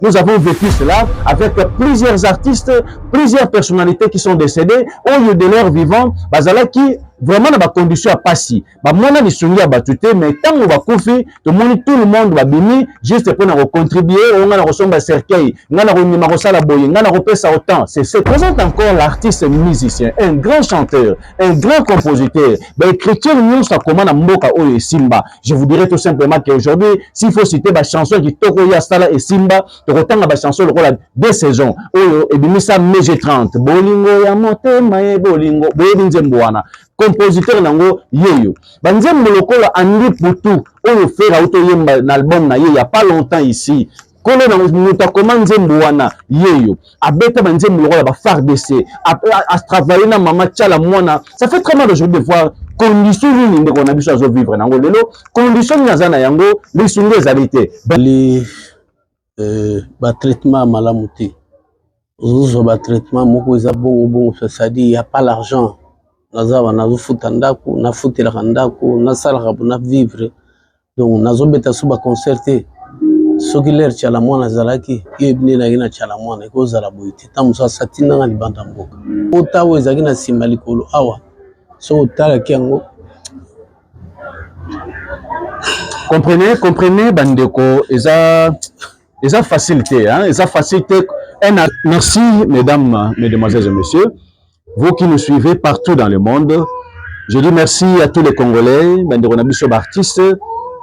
Nous avons vécu cela avec plusieurs artistes, plusieurs personnalités qui sont décédées au lieu de leur vivant, bazalaki vraiment dans la condition à passer. Bah moi na lisungi à batuté, mais tant on va confier, tout le monde va bénir juste pour nous contribuer. On a reçu un cercueil, on a reçu la boye, on a reçu ça autant. C'est présente encore l'artiste musicien, un grand chanteur, un grand compositeur. Bah écriture nous ça comment na mboka oyo Simba. Je vous dirais tout simplement qu'aujourd'hui, s'il faut citer la chanson qui Tokoya Sala et Simba, autant la chanson le rôle deux saisons. Oyo et bimisa Meje 30. Bolingo ya motema e bolingo, bolingo nzemboana. Compositeur nango yeyo banzembo lokola Andi Putu oyo fera auto yemba na album na ye il y a pas longtemps ici kolo na muta comment nzembo wana yeyo abeta banzembo lokola ba FARDC a travailler na mama Tchala Mwana. Ça fait très mal aujourd'hui de voir condition nini ndeko na biso azo vivre nango lelo condition nyazana yango lisunge ezalité les ba traitement malamu te ozo ba traitement moko eza bongo ça dit il y a pas l'argent. Nazawa nazufuta ndako nafutelaka ndako nasalaka na vivre donc nazobeta suba concerté soki l'air Tchala Mwana azalaki yebine na ina Tchala Mwana ekozala boyite tamusa satina na libanda mboka otawo ezaki na sima likolo awa so otalaki yango comprenez bandeko eza facilité hein eza facilité. Merci mesdames, mesdemoiselles et messieurs. Vous qui nous suivez partout dans le monde, je dis merci à tous les Congolais, bandeko na biso artistes,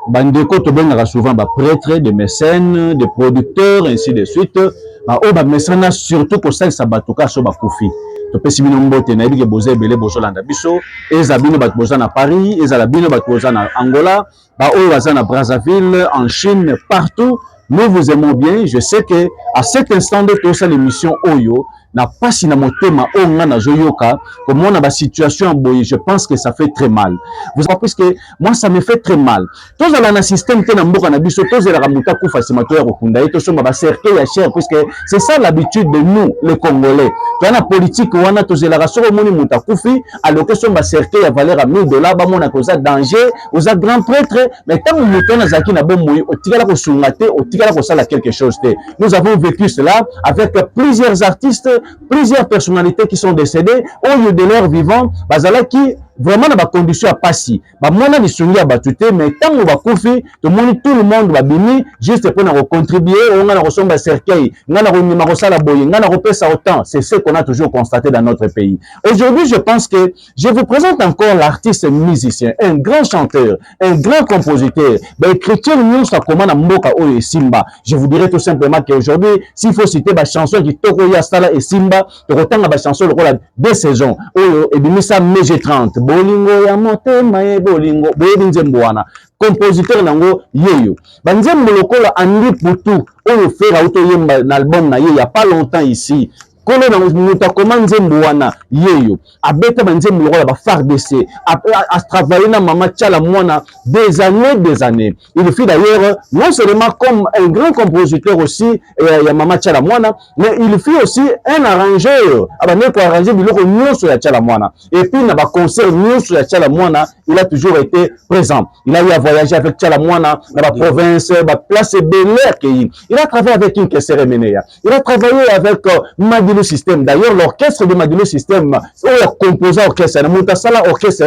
bandeko to benga souvent ba prêtres, des mécènes, des producteurs, ainsi de suite. Ba o ba mécènes surtout ko ça batuka so ba kofi. To pesi bino mbote na yebike boze belé bozolanda biso, ezabino bat boza na Paris, ezalabino bat boza na Angola, ba o baza na Brazzaville, en Chine, partout. Nous vous aimons bien. Je sais que à cet instant de toute l'émission Oyo n'a pas si na motema onga na zoyoka comme on a la situation en boye. Je pense que ça fait très mal. Vous savez parce que moi ça me fait très mal. Tous dans un système te na mboka na biso tous la ramuta ku facilement to ya kokunda et to so ba cercle ya cher parce que c'est ça l'habitude de nous les Congolais. Dans la politique wana to zela raso moni muta kufi alors que so ba cercle ya valeur à $1000 ba mona ko za danger aux grands prêtres mais tant mutona zaki na bon moyi o tikala ko sungate o tikala ko sala quelque chose te. Nous avons vécu cela avec plusieurs artistes, plusieurs personnalités qui sont décédées au lieu de leur vivant, bazalaki vraiment dans la condition à passer. Bah moi na lisungi à batuté mais tant on va confier tout le monde va bénir juste pour nous contribuer on a reçu un cercueil on a reçu la boye on a reçu ça autant. C'est ce qu'on a toujours constaté dans notre pays. Aujourd'hui je pense que je vous présente encore l'artiste musicien, un grand chanteur, un grand compositeur. Bah écriture nous ça comment na mboka oyo Simba. Je vous dirais tout simplement qu'aujourd'hui s'il faut citer la chanson qui Tokoya Sala et Simba autant la chanson le rôle deux saisons oyo et bimisa Meje 30. Bolingo ya motema e bolingo bolingo nzemboana compositeur nango yeyo banzembo lokola Andi Putu oyo fera auto yemba na album na ye il y a pas longtemps ici kolo na muta comment nzembo wana yeyo abeta banzembo lokola ba FARDC a travailler na mama Tchala Mwana des années. Il fit d'ailleurs non seulement comme un grand compositeur aussi ya mama Tchala Mwana mais il fit aussi un arrangeur abane ko arranger biloko nyonso ya Tchala Mwana et puis na ba concert nyonso ya Tchala Mwana il a toujours été présent. Il a eu à voyager avec Tchala Mwana dans la province ba place belé. Il a travaillé avec Inkesere Meneya. Il a travaillé avec Madilu System. D'ailleurs, l'orchestre de Madilu System, le composant orchestre, le Mutasala orchestre,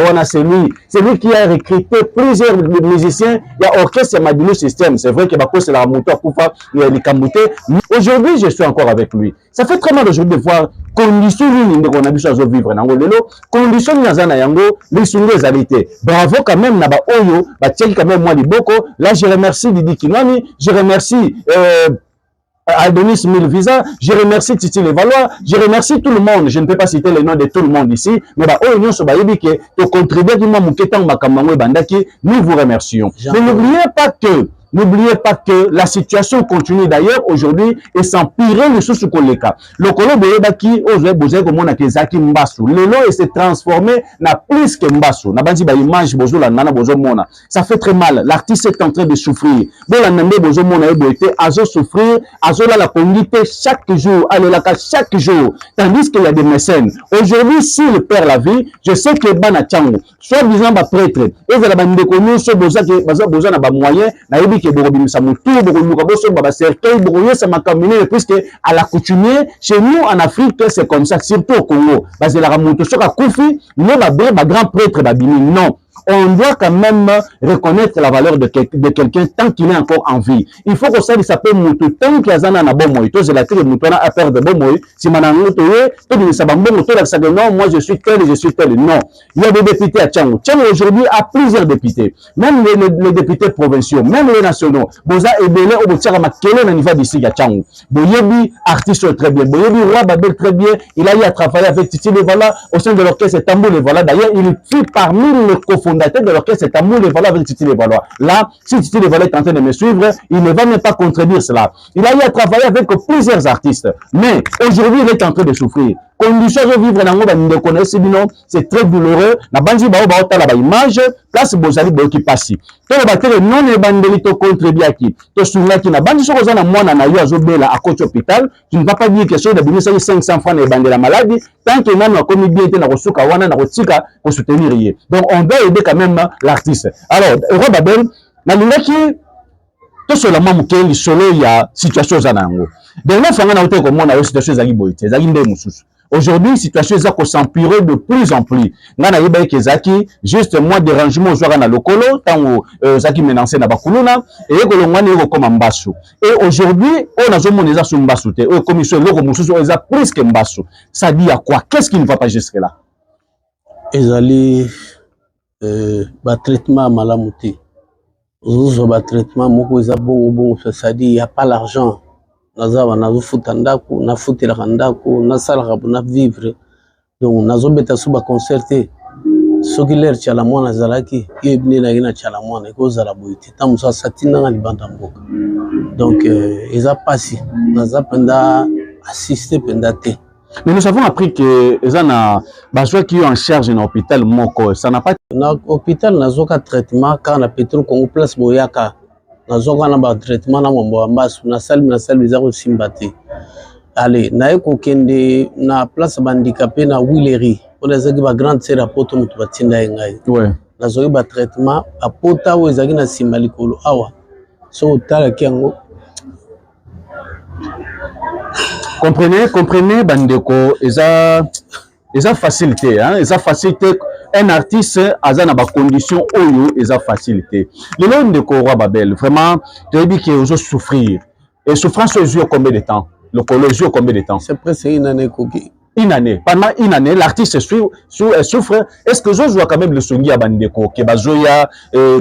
c'est lui qui a recruté plusieurs musiciens. Il y a orchestre Madilu System. C'est vrai que c'est la moto Koufa, il y a les Kamouté. Aujourd'hui, je suis encore avec lui. Ça fait très mal aujourd'hui de voir conditions qu'on a vu à vivre dans le conditions nyazana yango lisunge ezalité. Bravo quand même na ba oyo ba tieki quand même moi liboko. Là je remercie Didi Kinwani, je remercie Adonis Milvisa, je remercie Titi Levalois, je remercie tout le monde. Je ne peux pas citer les noms de tout le monde ici, mais bah oh nous sommes que to contribuer qui m'a mouketan makamangwe bandaki, nous vous remercions. Mais n'oubliez pas que la situation continue d'ailleurs aujourd'hui et s'empirer le sous koleka. Le kolo boyebaki ozo boze ko mona kezaki mbasu. Lelo et s'est transformé na plus que mbasu. Na bandi ba image bozo la nana bozo mona. Ça fait très mal. L'artiste est en train de souffrir. Bon la nande bozo mona ebo été azo souffrir, azo la conduite chaque jour, alelaka chaque jour. Tandis qu'il y a des mécènes. Aujourd'hui s'il perd la vie, je sais que bana chango, soit disant ba prêtre, et la bande ko nous so boza ke boza na ba moyen na yebi que Borobimisa Moutou, Boroluka Bosso, Baba Cercueil, Boroye, ça m'a combiné, puisque à l'accoutumée, chez nous en Afrique, c'est comme ça, surtout au Congo. Parce que la Ramoutou, Soka Koufi, le grand prêtre, Babini, non. On doit quand même reconnaître la valeur de quelqu'un tant qu'il est encore en vie. Il faut que ça s'appelle Moutou, tant qu'il y a un bon moyen. Toi, c'est la télé Moutou à faire de bon moyen. Si Manango Toye, tout le monde non, moi je suis tel et je suis tel. Non. Il y a des députés à Tchangou. Tchangou aujourd'hui a plusieurs députés. Même les députés provinciaux, même les nationaux. Boza et Belé, au Boutiara Makele, au niveau d'ici à Tchangou. Boyebi, artiste très bien. Boyebi, Roi Babel très bien. Il a eu à travailler avec Titi Levala au sein de l'orchestre Tambour Levala. D'ailleurs, il est parmi les cofondateur de l'orchestre Tambour Levala avec Titi Levala. Là, si Titi Levala est en train de me suivre, il ne va même pas contredire cela. Il a eu à travailler avec plusieurs artistes. Mais aujourd'hui, il est en train de souffrir. Condition de vivre dans le monde, c'est très douloureux. La bande ba image, place bozali boki passi. To ba tele non e bandeli to contribuer à qui. To souvenir qui na bande so kozana mwana na yo azobela à coach hôpital, tu ne vas pas dire que chose de binisa 500 francs na bande la maladie, tant que nanu a commis bien na kosuka wana na kotika ko soutenir yé. Donc on doit aider quand même l'artiste. Alors, Roi Babel, na lingaki to seulement mukeli solo ya situation za nango. Dernière fois na hotel comme on a eu situation za liboité, za inde mususu. Aujourd'hui, situation est s'empirer de plus en plus. Ngana yeba kezaki juste moi dérangement joueur na lokolo tango zaki menacé na bakuluna et kolongwana yeko comme mbasu. Et aujourd'hui, on a zomona za sumbasu te. O commission loko mususu eza presque mbasu. Ça dit à quoi? Qu'est-ce qui ne va pas jusque là? Ezali ba traitement malamuti. Ozo ba traitement moko eza bon ça dit il y a pas l'argent. Nazawa nazofuta ndako nafutelaka ndako nasalaka na vivre donc nazobeta suba concerté soki l'air tchala mwana azalaki yebine na ina tchala mwana ekozala boyite tamuso asatina na libanda mboka donc eza pasi naza penda assister penda te. Mais nous avons appris que ezana bazwa qui est en charge dans l'hôpital moko ça n'a pas na hôpital nazoka traitement car na Petro Congo place boyaka nazoka na ba traitement na mombo ambasu na salle za ko simbate. Allez na eko kende na place bandicapé na Willery on ezaki ba grande sœur apoto mutu batinda ngai. Ouais. Nazoki ba traitement apota o ezaki na simbalikolo awa. So tala kiango. Comprenez bandeko eza facilité hein, eza facilité un artiste aza na ba conditions oyo eza facilité. Le long de Roi Babel vraiment tu dis que ozo souffrir et souffrance aux yeux combien de temps? Le collège combien de temps? C'est presque une année koki. Une année. Pendant une année, l'artiste souffre. Est-ce que je vois quand même le songi à Bandeko, Kebazoya,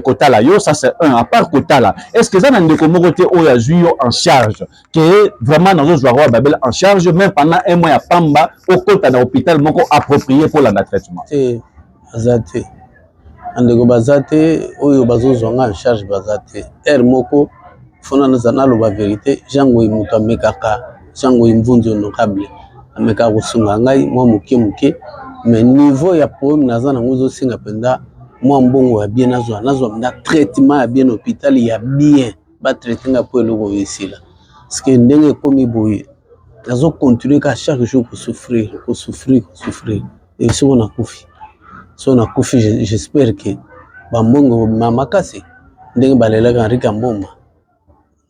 Kotala yo, ça c'est un, à part Kotala. Est-ce que ça n'a pas été en charge, que vraiment dans le Roi Babel en charge, même pendant un mois à Pamba, au côté d'un hôpital, moko approprié pour le traitement? C'est Azate. Andeko Bazate, Oyo Bazo Zonga en charge Bazate. Moko, Fona Nazana, la vérité, Jango Imuta Mekaka, Jango Imvunzi honorable. Ameka kosunga ngai mwa muke mais niveau ya problème naza nango zo singa penda mwa mbongo ya bien nazwa na traitement ya bien hôpital ya bien ba traitement pour le réussir parce que ndenge komi boye nazo continuer ka chaque jour pour souffrir et si on a kufi j'espère que ba mbongo mama kasi ndenge balela ka Rika Mboma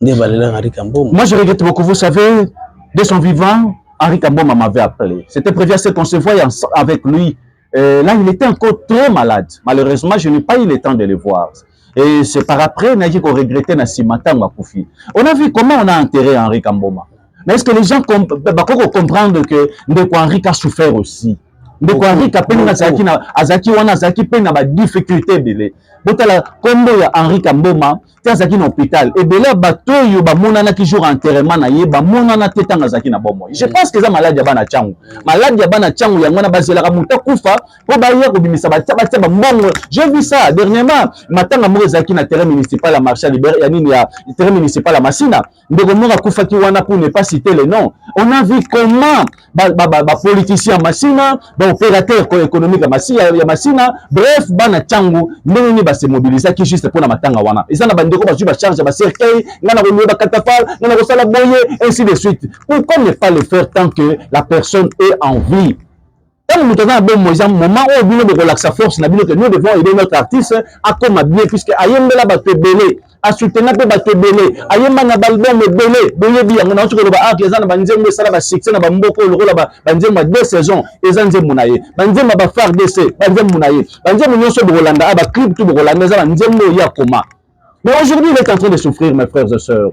moi je regrette beaucoup, vous savez, de son vivant Henri Kamboma m'avait appelé. C'était prévu à ce qu'on se voie avec lui. Là, il était encore très malade. Malheureusement, je n'ai pas eu le temps de le voir. Et c'est par après qu'on regrettait Nassimata Makoufi. On a vu comment on a enterré Henri Kamboma. Mais est-ce que les gens comprendre que Henri a souffert aussi? Henri a difficulté belé. Botala kombo ya Henri Kamboma tazaki na hôpital et belé bato yo ba monana ki jour enterrement na ye ba monana tetanga zaki na bomo. Je pense que ça malade ya bana changu. Malade ya bana changu ya ngona bazela ka muta kufa po ba ya ko bimisa ba mbongo. J'ai vu ça dernièrement matanga mo zaki na terrain municipal à Marché Libéré ya nini ya terrain municipal à Massina. Ndeko mo kufa ki wana pour ne pas citer le nom. On a vu comment ba politicien Massina, ba opérateur économique ya Massina, bref bana changu ndenge se mobiliser qui juste pour na matanga wana ils en a bandeko ba juba charge ba cercueil ngana ko ba katafal ngana ko sala boye ainsi de suite. Pourquoi ne pas le faire tant que la personne est en vie? Tant nous avons un bon moment où nous devons relaxer force na bino que nous devons aider notre artiste à comme bien puisque ayembela ba te belé a soutenir pe bato belé ayemba na album belé boye bi yango na tiko ba art ezana banzembo sala ba succès na ba mboko lokola ba banzembo 2 saisons ezanzembo na ye banzembo ba phare DC banzembo na ye banzembo nyonso bo Rolanda aba clip tout bo Rolanda ezana banzembo ya koma. Mais aujourd'hui il est en train de souffrir mes frères et sœurs.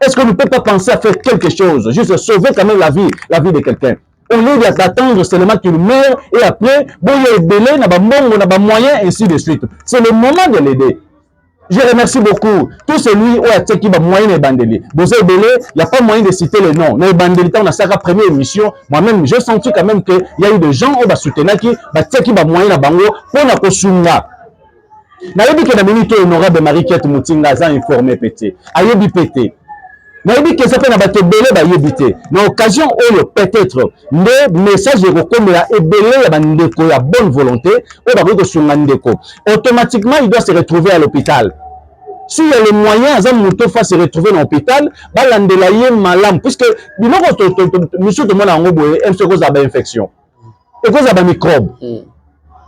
Est-ce qu'on ne peut pas penser à faire quelque chose, juste sauver quand même la vie de quelqu'un? Au lieu d'attendre seulement qu'il meure et après, bon, il y a belé, n'a pas moyen, ainsi de suite. C'est le moment de l'aider. Je remercie beaucoup tout celui qui a moyen de bandeli. Vous avez belé, il n'y a pas moyen de citer le nom. Mais bandeli, on a sa première émission. Moi-même, j'ai senti quand même qu'il y a eu des gens qui ont soutenu qui a moyen de bango pour la kosunga. Nayebi que la minute honorable Marie-Kate Moutinga a informé pété. Ayebi pété. Nayebi que ça fait na bato belé ba yebité. Na occasion où peut-être le message de rekomela et belé ya bandeko ya bonne volonté ou ba ko sunga ndeko. Automatiquement il doit se retrouver à l'hôpital. S'il y a les moyens, Azam Mouto fa se retrouver dans l'hôpital, ba landela ye malam puisque biloko monsieur de mona ngoboye em se cause ba infection. Et cause ba microbe.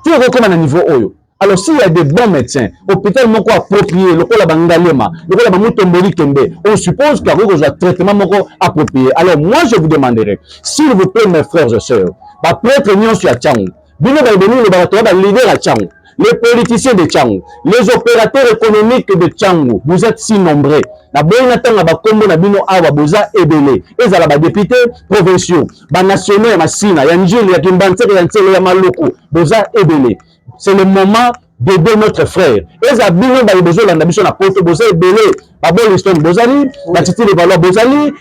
Tu recommandes à niveau oyo. Alors s'il y a des bons médecins, hôpital moko approprié, lokola bangalema, lokola bamutomboli kembe, on suppose qu'il y a un traitement moko approprié. Alors moi je vous demanderai, s'il vous plaît mes frères et sœurs, ba prêtre nyonso ya Tchangu, bino ba beni le barato ba leader ya Tchangu, les politiciens de Tchangu, les opérateurs économiques de Tchangu, vous êtes si nombreux. Na boyina tanga ba kombo na bino awa boza ebele. Ezala ba députés provinciaux, ba nationaux ya Masina, ya Njili, ya Kimbantseke, ya Ntsele, ya Maloko, boza ebele. C'est le moment d'aider notre frère. Et ça bino ba besoin la mission na poto boza ebele. Ba bon l'histoire bozali, ba titi les valeurs bozali,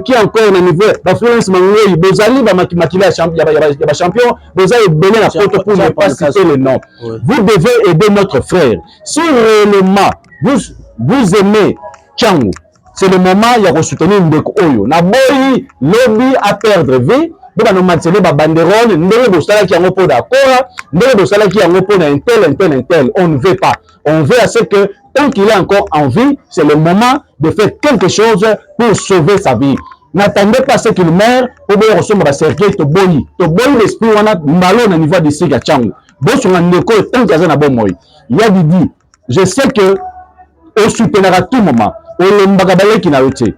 qui encore na niveau ba Florence Mangwei bozali, ba makila champion, boza ebele na poto pour ne pas citer le nom. Vous devez aider notre frère. Si réellement vous aimez Tchangu, c'est le moment il y a soutenir ndeko oyo. Na boyi lobby à perdre vie. Donc, nous maintenons la banderole, nous devons faire qui est d'accord, nous devons faire qui est intel. On ne veut pas. On veut à ce que, tant qu'il est encore en vie, c'est le moment de faire quelque chose pour sauver sa vie. N'attendez pas ce qu'il meurt, pour bien recevoir la cercueil, to boyi l'esprit, on a malon au niveau de Siga Tchangu. Bon, sur un écho, tant qu'il y a un bon moyen. Il y a dit, je sais que, on soutiendra à tout moment, on le mbagabale qui n'a été.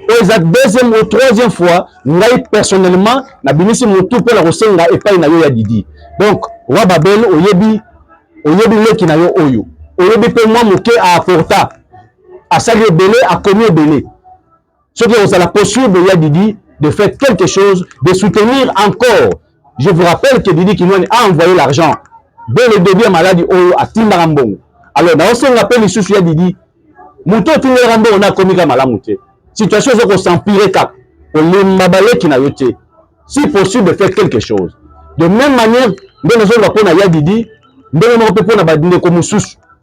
Et la deuxième ou troisième fois, moi personnellement, na binisi mutu pe la rosenga et pas na yo ya Didi. Donc, wa babel oyebi le ki na yo oyo. Oyebi pe moi muke a apporta. A sali belé, a commis belé. Ce qui est la possible ya Didi de faire quelque chose, de soutenir encore. Je vous rappelle que Didi Kinouane a envoyé l'argent. Dès le début maladie oyo a Timbarambong. Alors, na rosenga pe li susu ya Didi. Mutu Timbarambong on a commis ka malamute. Situation est qu'on s'empire cap. On les qui n'a été. Si possible de faire quelque chose. De même manière, nous avons pour na Didi, nous avons pour na badine comme sous.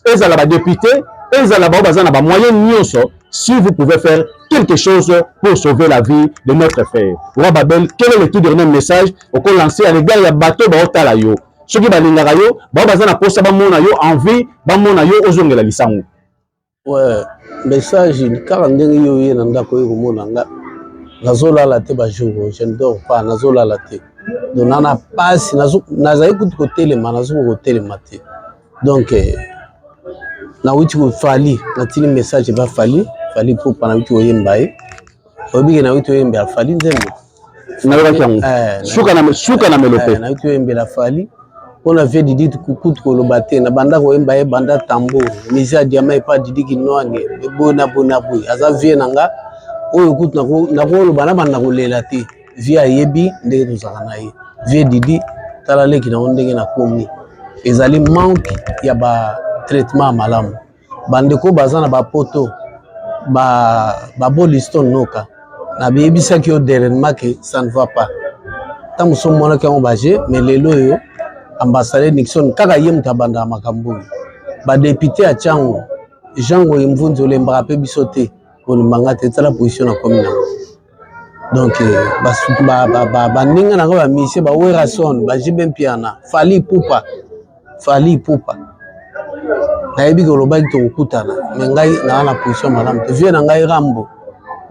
Et ça la député, et ça la bazana ba moyen nyonso. Si vous pouvez faire quelque chose pour sauver la vie de notre frère. Roi Babel, quel est le tout dernier message au qu'on lancer à l'égard ya bateau ba otala yo. Ce qui ba linga yo, ba bazana posa ba mona yo envie, ba mona yo ozongela lisango. Ouais, message car ndenge yo ye na ndako yo komona nga nazola la te ba jour je ne dors pas nazola la te donc nana passe nazai kutu ko telema nazo ko telema te donc na wuti ko fali na tini message ba fali pour pana wuti ko yembaye obi na wuti ko yemba fali nzembo na yo kango suka na melope na wuti ko yemba la fali. On a fait Didi Koukout Kolobate, na banda ko embaye banda tambo, misa diama pas Didi Kinouane, bona boui. Aza vie nanga, oyo kut na ko lobana banda ko lelate, via yebi ndenge tozakana ye. Vie Didi talale ki na ndenge na komi. Ezali manque ya ba traitement malamu. Bande ko bazana ba poto, ba boliston noka. Na bebisa ki o dernièrement que ça ne va pas. Tamu so mona ki on baje, mais lelo yo ambassadeur Nixon kaka yem tabanda makambo ba député à Tchangu Jango Imvunzo le mbape bisote ko mbanga te tala position na commune donc ba ninga na ba mission ba wera son ba jibem piana fali pupa na yebi ko loba to kutana me ngai na position malam te vie na ngai rambo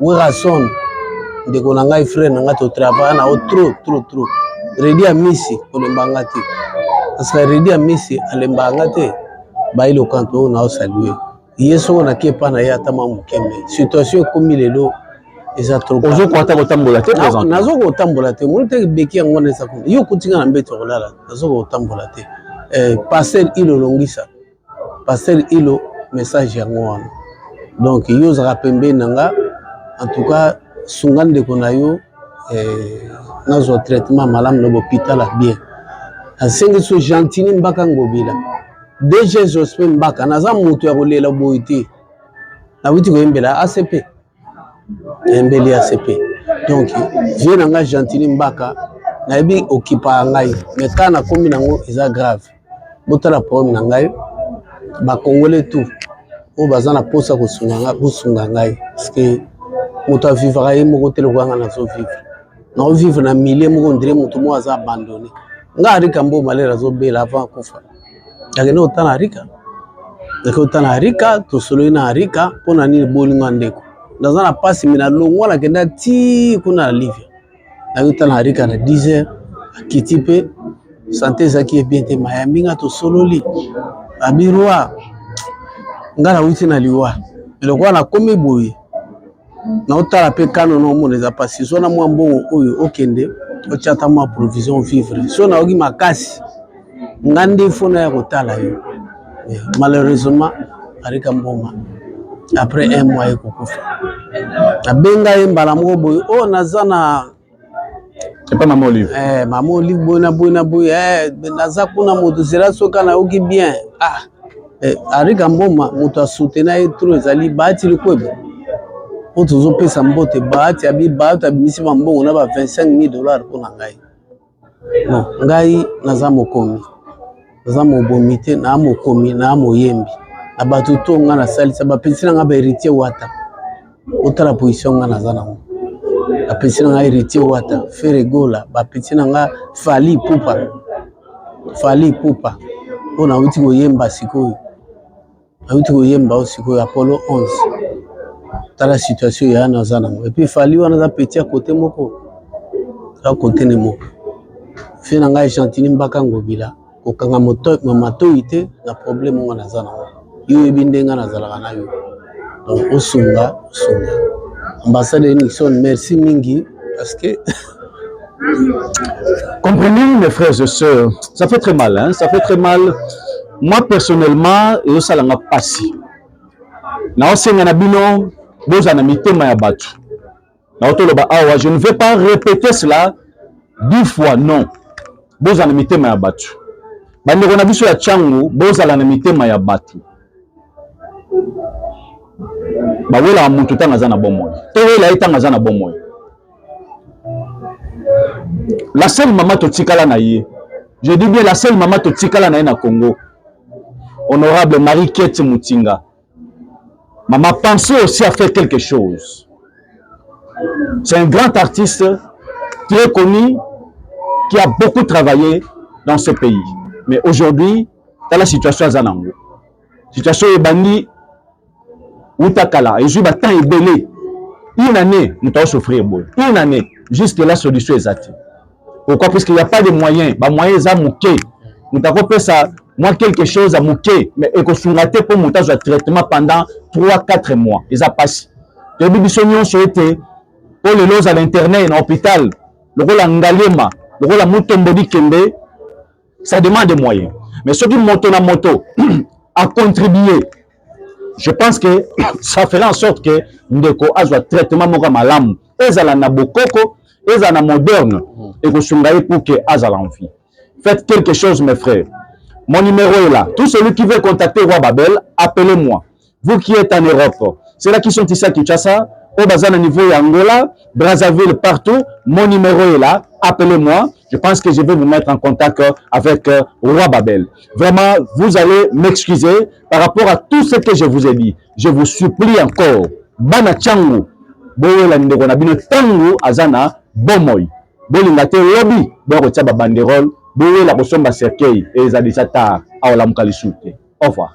wera son de ko na ngai frère na ngato travail na o trop ready à misi ko le mbanga te parce que ready à misi ale mbanga te ba ile kanto na o saluer yeso na kepa na ya tama mukembe situation comme lelo eza trop ozo kwata ko tambola te présent nazo ko tambola te mo te beki yango na sa ko yo kutinga na mbeto kolala nazo ko tambola te passer ilo longisa passer ilo message yango wana donc yo za pembe nanga en tout cas sungande ko na yo nazo traitement malam no hôpital a bien asengi so gentini mbaka ngobila DG Jospin Mbaka naza mutu ya kolela boyite na wuti ko yembela ACP yembeli ACP donc vie nanga Gentili Mbaka na yebi okipa ngai mais kana komi nango eza grave botala problème na ngai ba congolais tout o bazana posa ko sunga ngai parce que mutu a vivre ay moko tele ko ngana so vivre na vivre na milieu moko ndire mutu mo aza abandonné nga arika mbo malera zo bela avant kufa yagene otana arika ndeke otana arika to solo ina arika pona nini bolingo ndeko ndazana pasi mina longo la kenda ti kuna Livia na otana arika na 10h akiti pe santé zaki bien te mayambinga to solo li abirwa ngala wuti na liwa eloko na komi boye na otala pe kano no mona za pasi so na mwa mbongo oyo okende ochata ma provision vivre so na ogi makasi ngandi fona ya kotala yo malheureusement arika mboma après un mois ekokufa abenga ye mbala moko boye o nazana c'est pas maman Olive maman Olive boy naza kuna moto sera soka na oki bien arika mboma moto asutena ye trop ezali bati likwebo oto zo pesa mbote bati abi bati abimisi mbongo na ba $25,000 pona ngai bon ngai naza mokomi naza mobomite na mokomi na moyembi na bato to nga na salisa ba pensina nga ba héritier wata otala position nga naza nango ba pensina nga héritier wata feregola ba pensina nga fali pupa ona uti koyemba sikoyo auti koyemba osikoyo Apollo 11 tala situation ya naza nango et puis fali wana za petit à côté moko à côté ne moko fe na nga Gentili Mbaka ngobila okanga mato ite na problème ngo nazana yo ebindenga nazalaka na yo donc osunga ambassade Nixon merci mingi parce que comprenez mes frères et sœurs, ça fait très mal, hein? Ça fait très mal. Moi personnellement, et ça l'a passé. Na osenga na bino boza na mitema ya batu. Na otoloba awa, je ne vais pas répéter cela 10 fois, non. Boza na mitema ya batu. Bandeko na biso ya changu boza na mitema ya batu. Bawela mutu tanga za na bomoy. Towela itanga za na bomoy. La seule maman totikala na ye. Je dis bien la seule maman totikala na ye na Congo. Honorable Marie-Kate Mutinga. Maman pensait aussi à faire quelque chose. C'est un grand artiste très connu qui a beaucoup travaillé dans ce pays. Mais aujourd'hui, dans la situation à Zanango. Situation est bannie Outakala. Et je vais tant ébélé. Une année, nous allons souffrir. Une année, jusque la solution est active. Pourquoi? Parce qu'il n'y a pas de moyens. Les moyens à mouquer. Nous avons fait ça, moi quelque chose à mouquer. Mais il faut rater pour monter un traitement pendant 3-4 mois. Ils ont passé. Les bibisonions sont été pour les lots à l'internet, à l'hôpital. Le rôle à Ngalema, le rôle à Mutombodi Kembe. Ça demande des moyens. Mais ceux qui montent la moto à contribuer, je pense que ça fera en sorte que Ndeko a un traitement malam. Ezala na bokoko, ezala na moderne, et que sungaye pour que azala en vie. Faites quelque chose, mes frères. Mon numéro est là. Tout celui qui veut contacter Roi Babel, appelez-moi. Vous qui êtes en Europe, c'est là qui sont ici à Kinshasa, au Bazan au niveau Angola, Brazzaville, partout. Mon numéro est là. Appelez-moi. Je pense que je vais vous mettre en contact avec Roi Babel. Vraiment, vous allez m'excuser par rapport à tout ce que je vous ai dit. Je vous supplie encore. Bana Changu. Boyela ndeko na bino tangu azana bomoy. Bolinga te lobi, boko tia ba banderole, boyela kosomba cercueil et ezali sata awala mukalisuté. Au revoir.